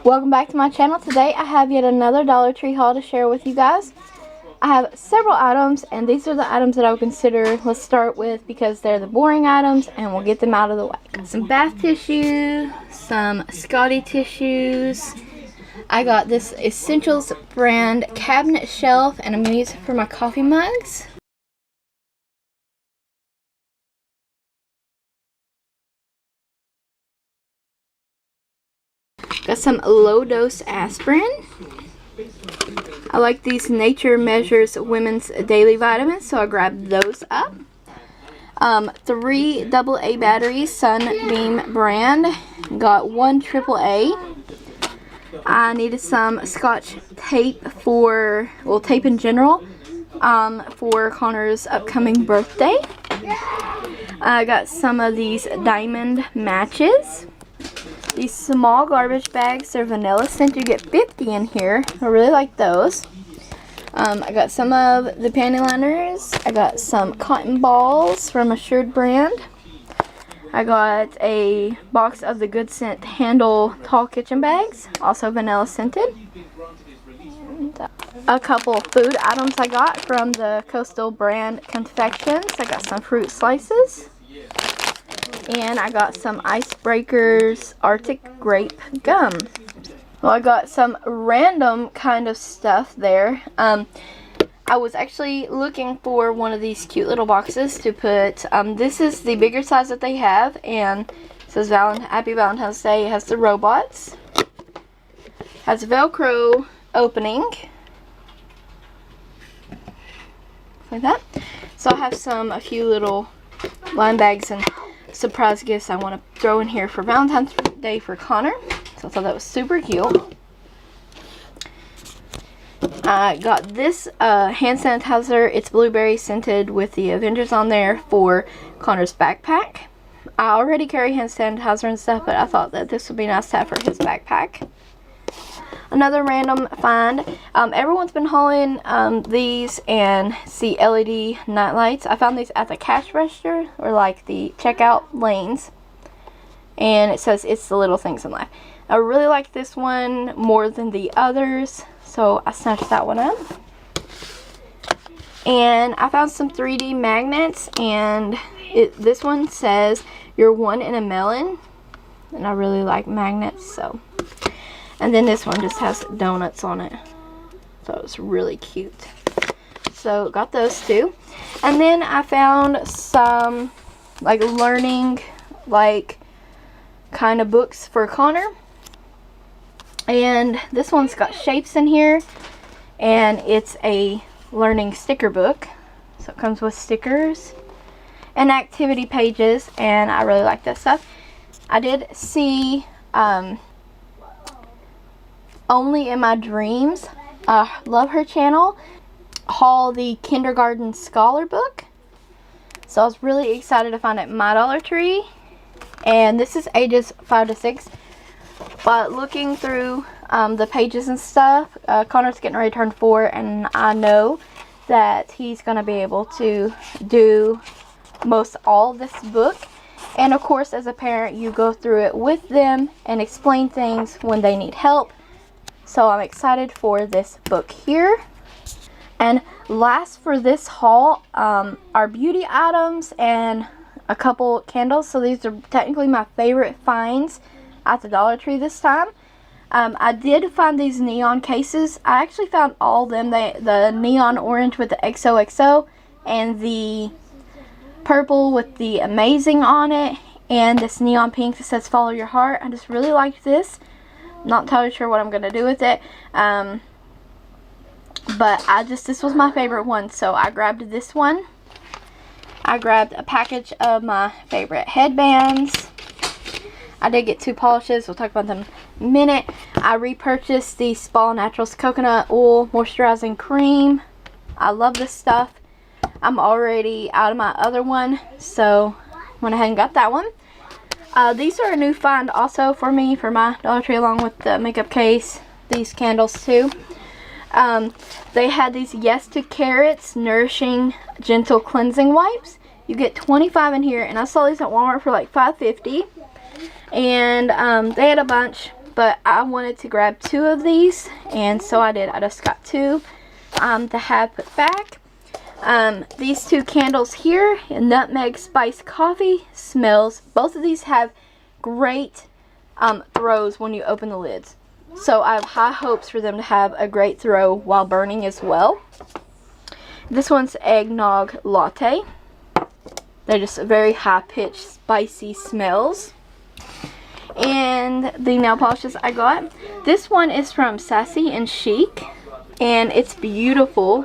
Welcome back to my channel. Today I have yet another Dollar Tree haul to share with you guys. I have several items, and these are the items that I would consider. Let's start with, because they're the boring items, and we'll get them out of the way. Got some bath tissue, some Scotty tissues. I got this Essentials brand cabinet shelf, and I'm going to use it for my coffee mugs. Got some low dose aspirin. I like these Nature Measures women's daily vitamins, so I grabbed those up. 3 AA batteries, Sunbeam brand. Got 1 AAA. I needed some Scotch tape for, well, tape in general, for Connor's upcoming birthday. I got some of these diamond matches. These small garbage bags, they're vanilla scent. You get 50 in here. I really like those. I got some of the panty liners. I got some cotton balls from Assured brand. I got a box of the Good Scent handle tall kitchen bags, also vanilla scented. And a couple food items I got from the Coastal brand confections. I got some fruit slices. And I got some Icebreakers Arctic Grape Gum. Well, I got some random kind of stuff there. I was actually looking for one of these cute little boxes to put. This is the bigger size that they have, and it says Happy Valentine's Day. It has the robots. Has a Velcro opening. Like that. So I have a few little line bags and surprise gifts I want to throw in here for Valentine's Day for Connor. So I thought that was super cute. I got this hand sanitizer. It's blueberry scented with the Avengers on there for Connor's backpack. I already carry hand sanitizer and stuff, but I thought that this would be nice to have for his backpack. Another random find. Everyone's been hauling these and the LED night lights. I found these at the cash register, or like the checkout lanes. And it says it's the little things in life. I really like this one more than the others, so I snatched that one up. And I found some 3D magnets, and this one says you're one in a melon. And I really like magnets, so. And then this one just has donuts on it. So it's really cute. So got those two. And then I found some like learning kind of books for Connor. And this one's got shapes in here. And it's a learning sticker book. So it comes with stickers and activity pages. And I really like this stuff. I did see Only in My Dreams, love her channel, haul the kindergarten scholar book. So I was really excited to find it at my Dollar Tree. And this is ages 5 to 6. But looking through the pages and stuff, Connor's getting ready to turn 4, and I know that he's going to be able to do most all of this book. And of course, as a parent, you go through it with them and explain things when they need help. So I'm excited for this book here. And last for this haul are beauty items and a couple candles. So these are technically my favorite finds at the Dollar Tree this time. I did find these neon cases. I actually found all of them. The neon orange with the XOXO and the purple with the amazing on it, and this neon pink that says follow your heart. I just really liked this. Not entirely sure what I'm going to do with it. But this was my favorite one, so I grabbed this one. I grabbed a package of my favorite headbands. I did get 2 polishes. We'll talk about them in a minute. I repurchased the Spa Naturals Coconut Oil Moisturizing Cream. I love this stuff. I'm already out of my other one, so went ahead and got that one. These are a new find also for me for my Dollar Tree, along with the makeup case, these candles too. They had these Yes to Carrots Nourishing Gentle Cleansing Wipes. You get 25 in here, and I saw these at Walmart for like $5.50. And they had a bunch, but I wanted to grab 2 of these, and so I did. I just got 2 to have put back. These 2 candles here, nutmeg spice coffee smells. Both of these have great throws when you open the lids. So I have high hopes for them to have a great throw while burning as well. This one's eggnog latte. They're just very high-pitched, spicy smells. And the nail polishes I got. This one is from Sassy and Chic, and it's beautiful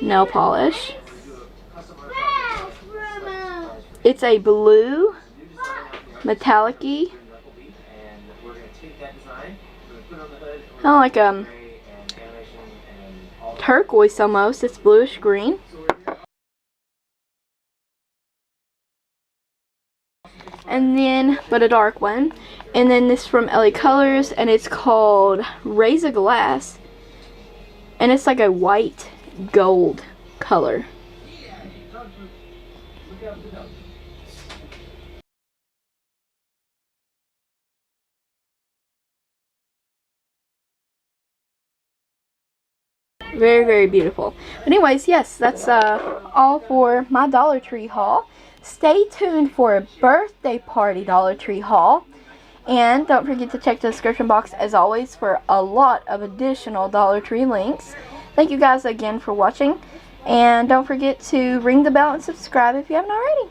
nail polish. It's a blue, metallic-y, kind of like turquoise almost. It's bluish green. And then, but a dark one. And then this from LA Colors, and it's called Raise a Glass. And it's like a white gold color. Very, very beautiful. But anyways, yes, that's all for my Dollar Tree haul. Stay tuned for a birthday party Dollar Tree haul. And don't forget to check the description box as always for a lot of additional Dollar Tree links. Thank you guys again for watching. And don't forget to ring the bell and subscribe if you haven't already.